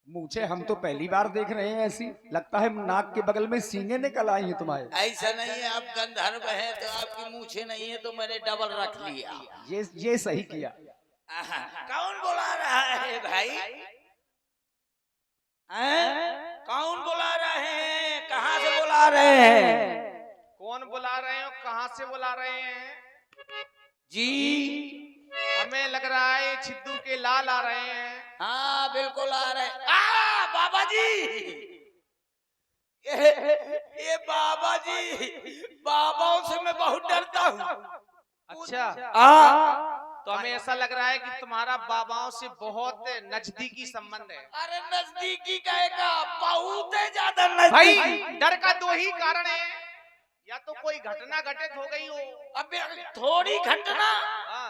मूछे हम तो पहली बार देख रहे हैं ऐसी, लगता है नाक के बगल में सींगे निकल आई हैं तुम्हारे। ऐसा नहीं है, आप गंधर्व हैं तो आपकी मूछे नहीं है तो मैंने डबल रख लिया। ये सही किया। कौन बुला रहा है भाई? कौन बुला रहे हैं? कहाँ से बुला रहे हैं? कौन बुला रहे हैं? कहाँ से बुला रहे हैं जी? हमें लग रहा है छिद्दू के लाल आ रहे हैं। हाँ बिल्कुल आ रहे हैं। बाबा जी, ये बाबा जी, बाबाओं से मैं बहुत डरता हूँ। अच्छा, तो हमें ऐसा लग रहा है कि तुम्हारा बाबाओं से बहुत नजदीकी संबंध है। अरे नजदीकी कहेगा, बहुत ज्यादा नजदीकी। भाई डर का दो ही कारण है, या तो कोई घटना घटित हो गई हो। अबे थोड़ी घटना,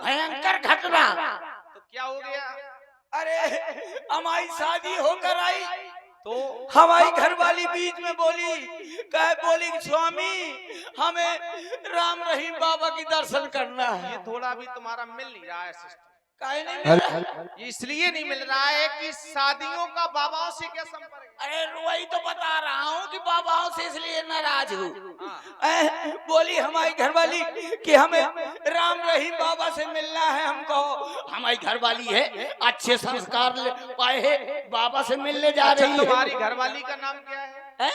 भयंकर घटना। तो क्या हो गया? अरे हमारी शादी होकर आई तो हमारी घरवाली बीच में बोली स्वामी हमें राम रहीम बाबा की दर्शन करना है। ये थोड़ा भी तुम्हारा मिल नहीं रहा है सिस्टम। काहे नहीं मिल रहा? ये इसलिए नहीं मिल रहा है कि शादियों का बाबाओं से क्या संपर्क है? अरे वही तो बता रहा हूँ कि बाबाओं से इसलिए नाराज हूँ। बोली हमारी घरवाली कि हमें राम रहीम बाबा से मिलना है। हमको हमारी घरवाली है, अच्छे संस्कार पाए है, बाबा से मिलने जा रही है। तुम्हारी घरवाली का नाम क्या है?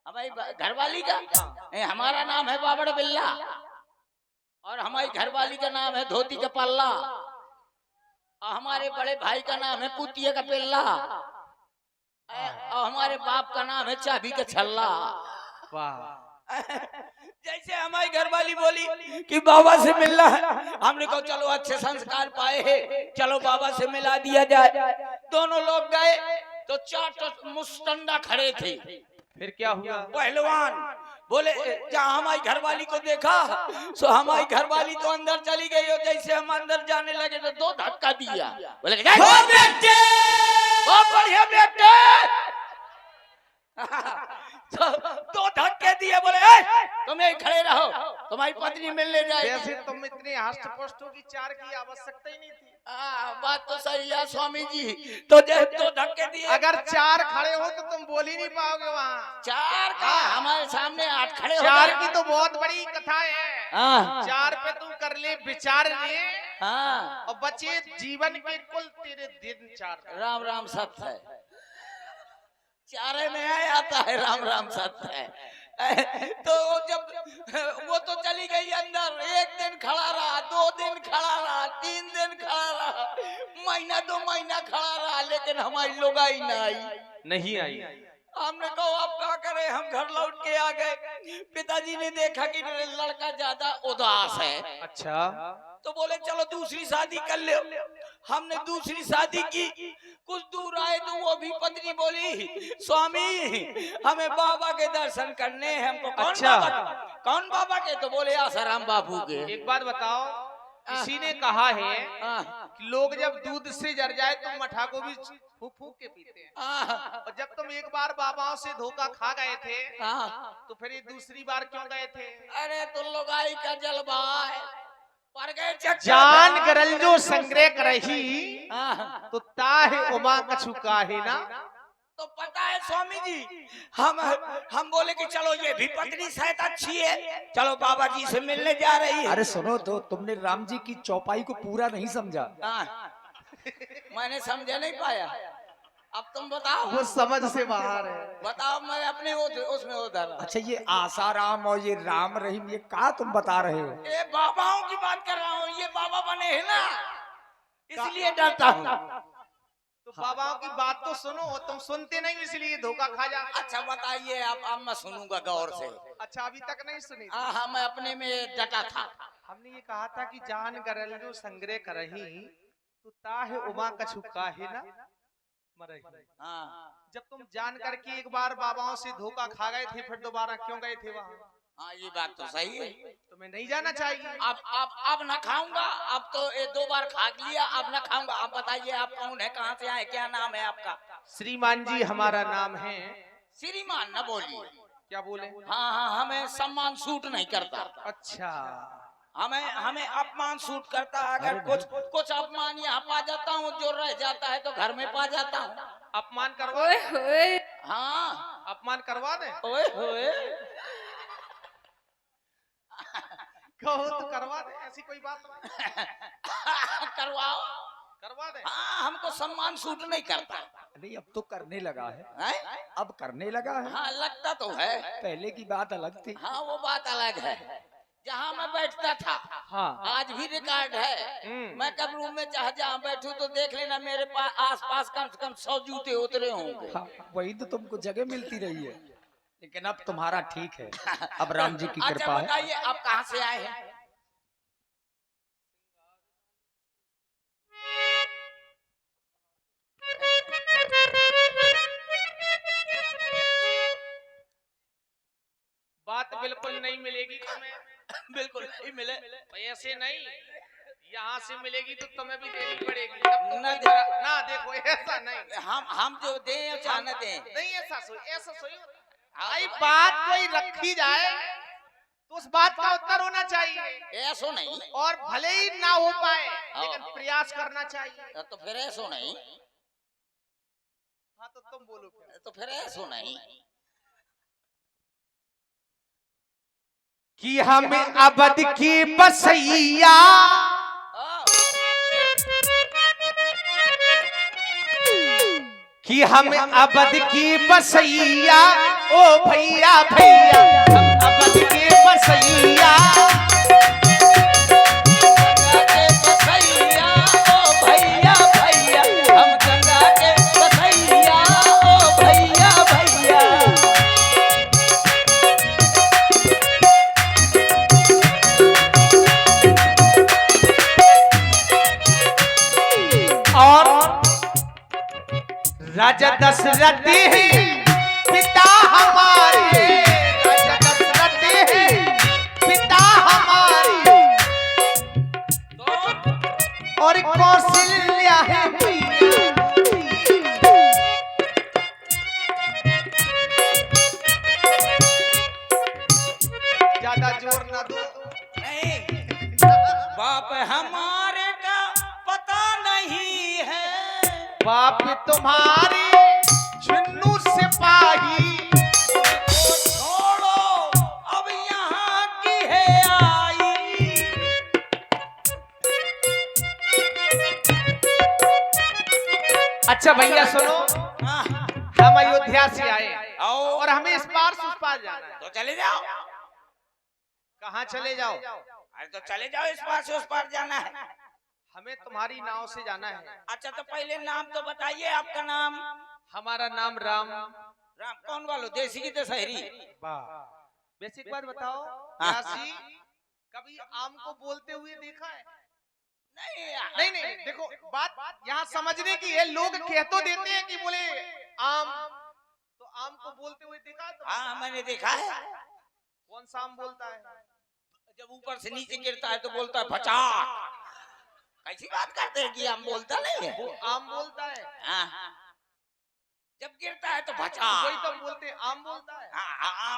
हमारी घरवाली का हमारा नाम है बाबड़ बिल्ला, और हमारी घरवाली का नाम है धोती का पल्ला, और हमारे बड़े भाई का नाम है कुतिया का पिल्ला, और हमारे बाप का नाम है चाबी का छल्ला। वाह। जैसे हमारी घरवाली बोली कि बाबा से मिलना है, हमने कहा चलो अच्छे संस्कार पाए हैं, चलो बाबा से मिला दिया जाए। दोनों लोग गए तो 4 मुस्टंडा खड़े थे। फिर क्या हुआ? पहलवान बोले, जहाँ हमारी घरवाली को देखा सो हमारी घरवाली तो अंदर चली गई, और जैसे हम अंदर जाने लगे तो 2 धक्का दिया। बोले बेटे, बहुत बढ़िया बेटे। तो 2 धक्के दिए, बोले तुम यहीं खड़े रहो, तुम्हारी पत्नी मिलने जाएगी। वैसे तुम इतने हष्ट-पुष्टों की 4 की आवश्यकता ही नहीं थी। बात तो सही है स्वामी जी। तो 2 धक्के दिए। अगर 4 खड़े हो तो तुम बोल ही नहीं पाओगे वहाँ। 4 का हमारे सामने 8 खड़े हो 4 गए। की तो बहुत बड़ी कथा है। 4 पे तू कर ले विचार ले, और बचे जीवन के कुल तेरे दिन 4। राम राम सत्य है, 4 में आता है राम राम सत्य है। तो जब वो तो चली गई अंदर, 1 दिन खड़ा रहा, 2 दिन खड़ा रहा, 3 दिन खड़ा रहा, महीना 2 महीना खड़ा रहा, लेकिन हमारी लोग आई नहीं आई। हमने कहा आप क्या करें, हम घर लौट के आ गए। पिताजी ने देखा कि लड़का ज्यादा उदास है। अच्छा, तो बोले चलो दूसरी शादी कर ले। हमने दूसरी शादी की, कुछ दूर आए तो वो भी पत्नी बोली स्वामी हमें बाबा के दर्शन करने हैं। हमको कौन बाबा के? तो बोले आसाराम बाबू के। एक बात बताओ, किसी ने कहा है कि लोग जब दूध से जर जाए तो मठा को भी फूक फूक के पीते हैं, और जब तुम एक बार बाबाओं से धोखा खा गए थे तो फिर ये दूसरी बार क्यों गए थे? अरे तो लोगाई का जलवा है, जान गरल जो संग्रह करही तो ताहे उमा कछु काहे ना। तो पता है स्वामी जी, हम बोले कि चलो ये भी पत्नी शायद अच्छी है, चलो बाबा जी से मिलने जा रही है। अरे सुनो तो, तुमने राम जी की चौपाई को पूरा नहीं समझा। मैंने समझा नहीं पाया, अब तुम बताओ। वो समझ से बाहर है। बताओ, मैं अपने उसमें उधर। अच्छा, ये आसाराम और ये राम रहीम, ये क्या तुम बता रहे हो? ये बाबाओं की बात कर रहा हूँ, ये बाबा बने हैं ना, इसलिए डरता हूँ। तो बाबाओं की बात तो सुनो, तुम सुनते नहीं इसलिए धोखा खा जाते। अच्छा बताइए, अब मैं सुनूंगा गौर से। अच्छा, अभी तक नहीं सुनी? हाँ, मैं अपने में डटा था। हमने ये कहा था कि जान गरल जो संग्रह करही तो ताहे उमा कछु काहे ना मरही। जब तुम जान करके एक बार बाबाओं से धोखा खा गए थे, फिर दोबारा क्यों गए थे वहाँ? हाँ, ये बात तो सही है। तुम्हें नहीं जाना चाहिए। अब ना खाऊंगा, अब तो ये 2 बार खा लिया, अब ना खाऊंगा। आप बताइए आप कौन है, कहाँ से आए, क्या नाम है आपका? श्रीमान जी हमारा नाम है। श्रीमान ना बोलिए। क्या बोले? हाँ, हमें सम्मान सूट नहीं करता। अच्छा, हमें अपमान सूट करता। अगर कुछ अपमान यहाँ पा जाता हूँ, जो रह जाता है तो घर में पा जाता हूँ। अपमान करवा ओए दे? होए हाँ अपमान करवा दे? ओए होए कहो तो करवा दे, ऐसी कोई बात नहीं। करवाओ करवा दे। हाँ हमको सम्मान सूट नहीं करता नहीं अब तो करने लगा है, है? अब करने लगा है। हाँ लगता तो है। पहले की बात अलग थी। हाँ वो बात अलग है। जहाँ मैं बैठता था हाँ। आज भी रिकॉर्ड है। मैं कब रूम में चाहे जहाँ बैठूं तो देख लेना मेरे पास आसपास कम से कम 100 जूते उतरे होंगे। हाँ, वही तो तुमको जगह मिलती रही है, लेकिन अब तुम्हारा ठीक है। अब राम जी की अच्छा कृपा है। बताइए आप कहाँ से आए हैं? बात बिल्कुल नहीं मिलेगी तुम्हें। बिल्कुल नहीं मिले। ऐसे नहीं, यहाँ से मिलेगी तो तुम्हें भी देनी पड़ेगी। ना ना देखो ऐसा नहीं। हम जो दें या न दें नहीं ऐसा सोई आई बात कोई रखी जाए तो उस बात का उत्तर होना चाहिए। ऐसो नहीं। और भले ही ना हो पाए लेकिन प्रयास करना चाहिए। तो फिर ऐसो नहीं। हाँ तो तुम बोलो फिर। तो फिर ऐसो नहीं कि हम अबद की बसैया कि हम अबद की बसैया ओ भैया भैया हम अबद की बसैया भैया भैया हम गंगा के बसैया ओ भैया भैया। और राजा दशरथ हैं पिता हमारे, राजा दशरथ हैं पिता हमारे और कौशल्या है मैया। ज्यादा जोर ना दो। नहीं बाप हमारे का पता नहीं है। बाप तुम्हारे चुन्नू सिपाही छोड़ो अब यहाँ की है आई। अच्छा भैया सुनो, हाँ, हम अयोध्या से आए आओ और हमें इस पार से उस पार जाना है। तो चले जाओ। कहाँ चले जाओ? अरे तो चले जाओ, इस पार से उस पार जाना है। हमें तुम्हारी नाव से जाना है। अच्छा तो पहले नाम तो बताइए आपका नाम। हमारा नाम राम। राम कौन वालो, देसी की दशहरी? बेसिक बात बताओ, हाँ। यासी कभी आम को बोलते हुए देखा है? नहीं नहीं नहीं, देखो बात यहाँ समझने की है। लोग कह तो देते हैं कि बोले आम, तो आम को बोलते हुए देखा है? तो हाँ मैंने देखा है। कौन सा आम बोलता है? जब ऊपर से नीचे गिरता है तो बोलता है भचा। कैसी बात करते हैं कि आम बोलता नहीं है? वो आम बोलता है। हाँ। जब गिरता है तो भचा। वही तो बोलते हैं, आम बोलता है।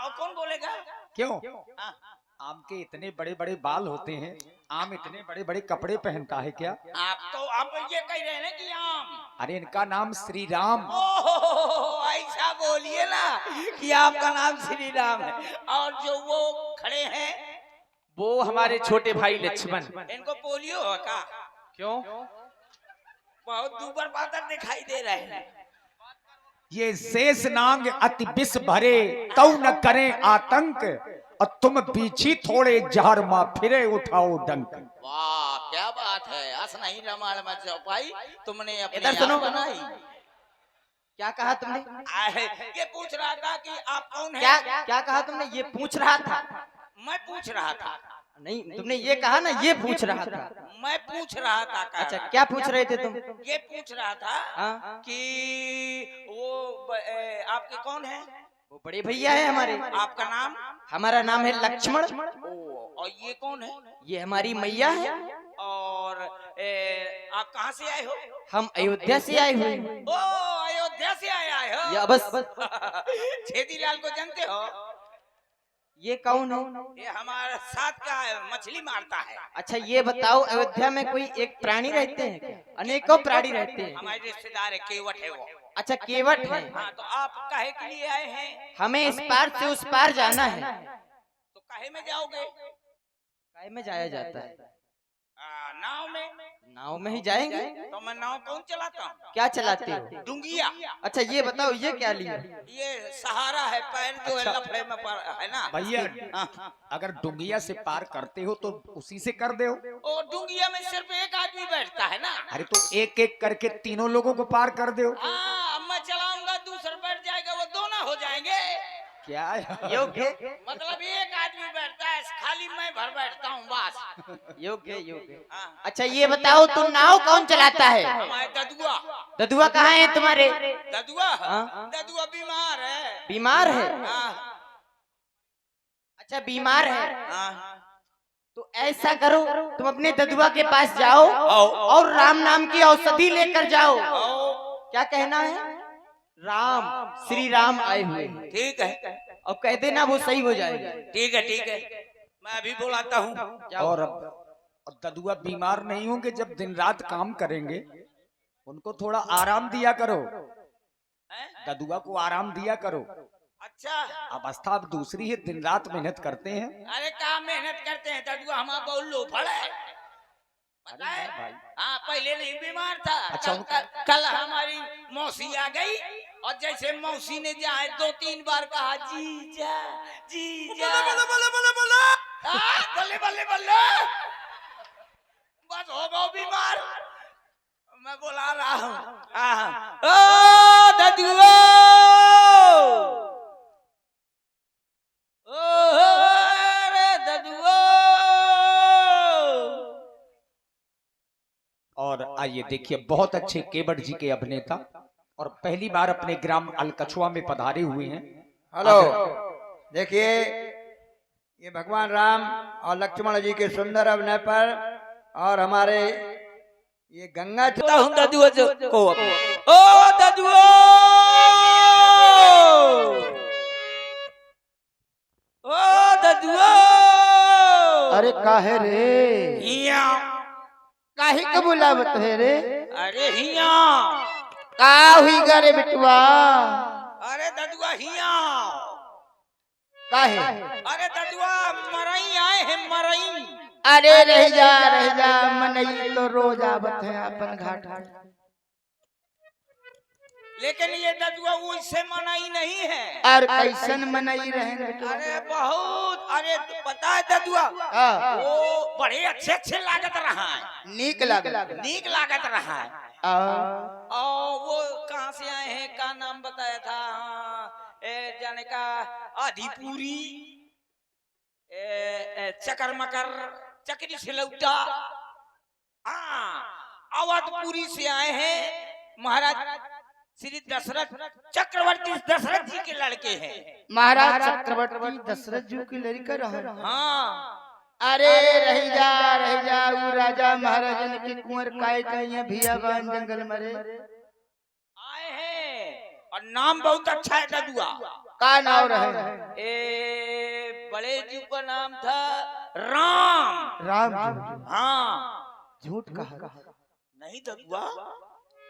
और कौन बोलेगा? क्यों? हाँ। आम के इतने बड़े बड़े बाल होते हैं, आम इतने बड़े बड़े कपड़े पहनता है क्या? आप तो आप ये कह रहे हैं ना कि आम। अरे इनका नाम श्री राम। ओह ऐसा बोलिए ना कि आपका नाम श्री राम है। और जो वो खड़े हैं वो हमारे छोटे भाई लक्ष्मण। इनको पोलियो है का? क्यों? बहुत दूबर पातर दिखाई दे रहे हैं। ये शेष नांग अति विष भरे तौ न करें आतंक, और तुम पीछी थोड़े जहर माँ फिरे उठाओ डंक। वाह क्या बात है। अस नहीं रामायण में चौपाई तुमने अपनी इधर सुनो। बनाई। क्या कहा तुमने? ये पूछ रहा था कि आप कौन है? क्या क्या कहा तुमने? ये पूछ रहा था? मैं पूछ रहा था। नहीं तुमने ये कहा ना, ये पूछ रहा था। मैं पूछ रहा था। अच्छा क्या पूछ रहे थे तुम? ये पूछ रहा था हाँ? कि वो आपके कौन है? वो बड़े भैया है हमारे। आपका नाम? हमारा नाम है लक्ष्मण। और ये कौन है? ये हमारी मैया है। और आप कहाँ से आए हो? हम अयोध्या से आए हुए हैं। ओ अयोध्या से आए हो? या बस छेदीलाल को जानते हो? ये कौन है? ये हमारे साथ का है, मछली मारता है। अच्छा ये बताओ, अयोध्या में कोई एक प्राणी रहते हैं क्या? अनेकों प्राणी रहते हैं। हमारे रिश्तेदार है, केवट है वो। अच्छा केवट है। हाँ, तो आप काहे के लिए आए हैं? हमें इस पार से उस पार जाना है। तो काहे में जाओगे? काय में जाया जाता है? नाव में। नाव में ही जाएंगे। तो मैं नाव कौन चलाता हूँ? क्या चलाते हो? डुंगिया। अच्छा ये बताओ, ये क्या लिया? ये सहारा है, पैर जो है लफड़े में है ना भैया हाँ। अगर डुंगिया से पार करते हो तो उसी से कर दो। और डुंगिया में सिर्फ एक आदमी बैठता है ना। अरे तो एक एक करके तीनों लोगों को पार कर दो। हाँ, अब मैं चलाऊंगा, दूसरा बैठ जाएगा, वो दोनों हो जाएंगे। क्या योग्य मतलब एक आदमी बैठता है, खाली मैं भर बैठता हूँ बस। योग्य योग्य। हाँ। अच्छा ये बताओ, तुम नाव कौन चलाता है? हमारे ददुआ। ददुआ कहाँ है तुम्हारे? ददुआ हाँ? ददुआ बीमार है। बीमार है? हाँ। अच्छा बीमार है। हाँ। तो ऐसा करो, तुम अपने ददुआ के पास जाओ और राम नाम की औषधि लेकर जाओ। क्या कहना है? राम, श्री राम आए हुए हैं। ठीक है, और कह देना, वो सही हो जाएगा। ठीक है, ठीक है, मैं अभी बुलाता हूँ। और ददुआ बीमार नहीं होंगे, जब दिन रात काम करेंगे उनको थोड़ा आराम दिया करो। ददुआ को आराम दिया करो। अच्छा, अवस्था अब दूसरी है, दिन रात मेहनत करते हैं। अरे क्या मेहनत करते हैं? ददुआ हमारा बहुत लोफड़ है, पता है? भाई हाँ, पहले नहीं बीमार था। अच्छा, कल हमारी मौसी आ गई, और जैसे मौसी ने जाए 2-3 बार कहा जीजा जीजा, बल्ले बल्ले बल्ले, बस हो गो बीमार। मैं बुला रहा हूँ। ओ ददुआ, ओ ददुआ। और आइए देखिए, बहुत अच्छे केवट जी के अभिनेता और पहली बार अपने ग्राम अलकछुआ में पधारे हुए हैं। हेलो, देखिए ये भगवान राम और लक्ष्मण जी के सुंदर अभिनय पर और हमारे ये गंगा हूँ ददुआ को। ओ ददुआ, ओ ददुआ। अरे काहे रे, हिया, काहे का बुलावत है रे? अरे हिया, का हुई गा रे बिटुआ? अरे ददुआ हिया, काहे? अरे ददुआ मरई आए हैं, मरई। अरे रह जा, मनई तो रोज आवत है अपन घाट। लेकिन ये ददुआ उससे मनाई नहीं है। और कैसन मनई रहेंगे? अरे बहुत, अरे पता है ददुआ, वो बड़े अच्छे अच्छे लागत रहा है, नीक लागत, नीक लागत रहा है। और वो कहाँ से आए हैं, का नाम बताया था? जाने का आदिपुरी, चकर मकर, चकरी सिलौटा, अवधपुरी से आए हैं। महाराज श्री दशरथ चक्रवर्ती दशरथ जी के लड़के हैं। महाराज चक्रवर्ती दशरथ जी की लड़का रहे। हाँ, अरे रह जा वो राजा महाराजन के कुंवर काय कहिए भियाबान जंगल मरे आए हैं, और नाम बहुत अच्छा है ददुआ। का नाम रहे? बड़े जी का नाम था राम। राम हाँ, झूठ कहा नहीं ददुआ,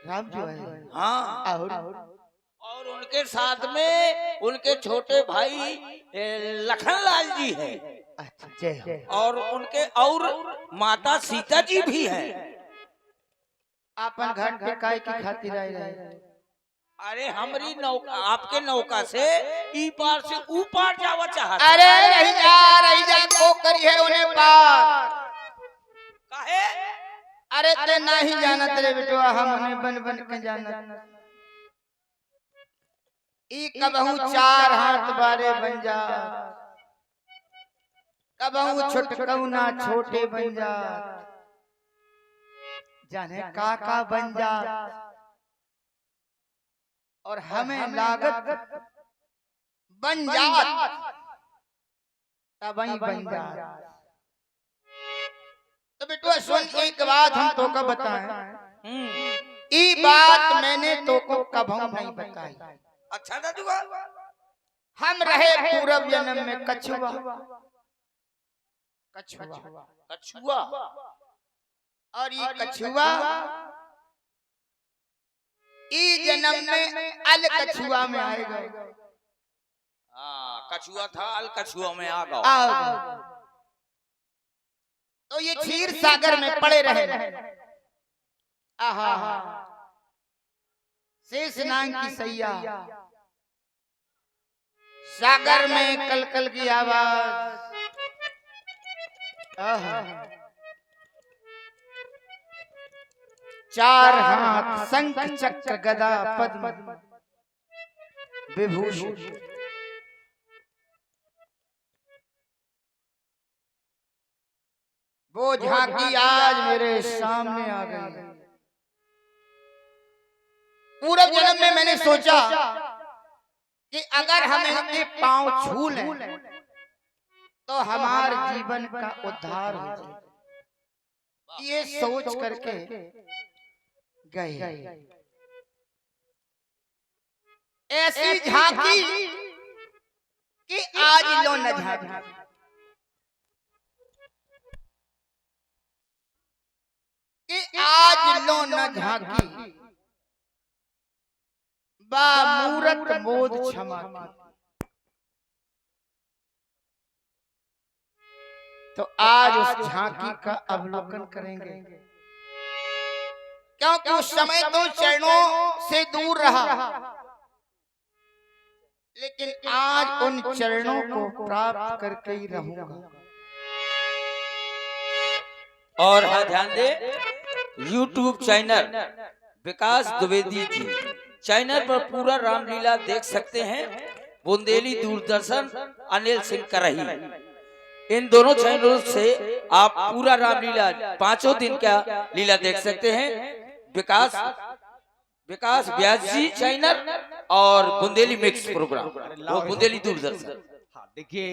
राम जो है। हाँ। और उनके साथ में उनके छोटे भाई लखनलाल जी हैं। अच्छा, जय हो। और उनके और माता सीता जी भी है। अपन घर के काय की खातिर आए रहे? अरे हमारी नौका, आपके नौका से ई पार से ऊ पार जावा चाहता। अरे रह जा को करी है उन्हें पार। काहे? अरे ते नहीं जानत रे बेटवा, हम उन्हें बन बन के जानत। ई कबहू 4 हाथ बारे बन जा, कबहू छोटकऊ ना छोटे बन जा, जाने काका बन जा। और हमें लागत बन जात तब ही बन जा। तो बेटवा सुन, एक बात हम तो का बताएं। ई बात मैंने तो को कभी नहीं बताई। अच्छा ददुआ, हम रहे पूर्व जन्म में कछुआ। कछुआ कछुआ और ये कछुआ ई जन्म में अल कछुआ में आएगा। हाँ, कछुआ था अल कछुआ में आ गया। तो ये क्षीर सागर में पड़े रहे। आहा शेष नाग की सैया, सागर में कलकल की आवाज। चार हाथ शंख चक्र गदा पद्म विभूषण, वो झांकी आज मेरे सामने आ गई। पूर्व जन्म में मैंने सोचा कि अगर हम इनके पांव छू लें तो हमारे जीवन का उद्धार हो जाए। ये सोच करके गए। ऐसी झांकी कि आज लो न झांकी, कि आज लो न झांकी, बा मूरत मोद क्षमा की। तो आज उस झांकी का अवलोकन करेंगे, क्योंकि उस समय तो चरणों से दूर रहा, लेकिन आज उन चरणों को प्राप्त करके ही रहूंगा। और हाँ ध्यान दे, YouTube चैनल विकास द्विवेदी जी चैनल पर पूरा रामलीला देख सकते हैं। बुंदेली दूरदर्शन अनिल सिंह करही, इन दोनों चैनलों से आप पूरा रामलीला 5 दिन का लीला देख सकते हैं। विकास व्यास जी चैनल और बुंदेली मिक्स प्रोग्राम, वो बुंदेली दूरदर्शन। हाँ देखिए,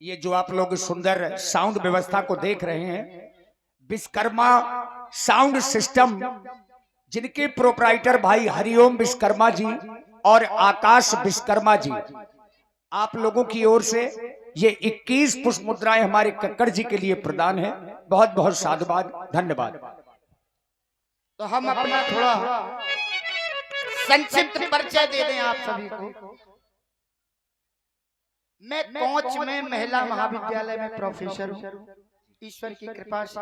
ये जो आप लोग सुंदर साउंड व्यवस्था को देख रहे हैं, विश्वकर्मा साउंड सिस्टम, जिनके प्रोप्राइटर भाई हरिओम विश्वकर्मा जी और आकाश विश्वकर्मा जी, आप लोगों की ओर से ये 21 पुष्प मुद्राएं हमारे कक्कड़ जी के लिए प्रदान है। बहुत बहुत साधुवाद, धन्यवाद। तो हम अपना थोड़ा संक्षिप्त परिचय दे दें आप सभी को। मैं कोच में महिला महाविद्यालय में प्रोफेसर हूँ, ईश्वर की कृपा से।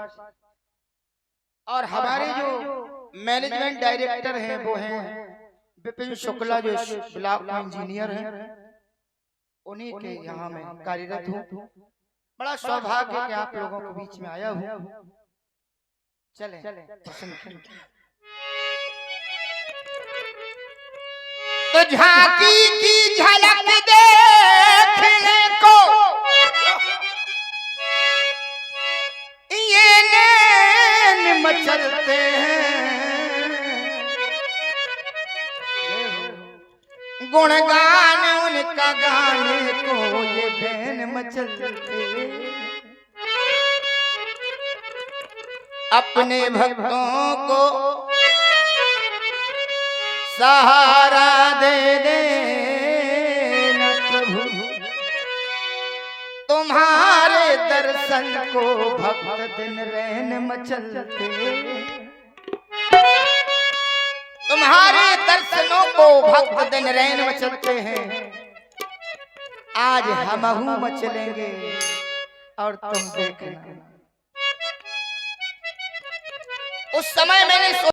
और हमारे जो मैनेजमेंट डायरेक्टर हैं वो हैं विपिन शुक्ला, जो ब्लॉक इंजीनियर हैं, उन्हीं के यहाँ मैं कार्यरत हूँ। बड़ा सौभाग्य है कि आप लोगों के बीच में आया हूँ। चलें तो झांकी की झलक देखने को ये नैन मचलते हैं, गुणगान उनका गाने को ये बैन मचलते। अपने भक्तों को सहारा दे देना प्रभु, तुम्हारे दर्शन को भक्त दिन रैन मचलते। तुम्हारे दर्शनों को भक्त दिन रैन मचलते हैं। आज हमहू मचलेंगे और तुम देखना। उस समय मैंने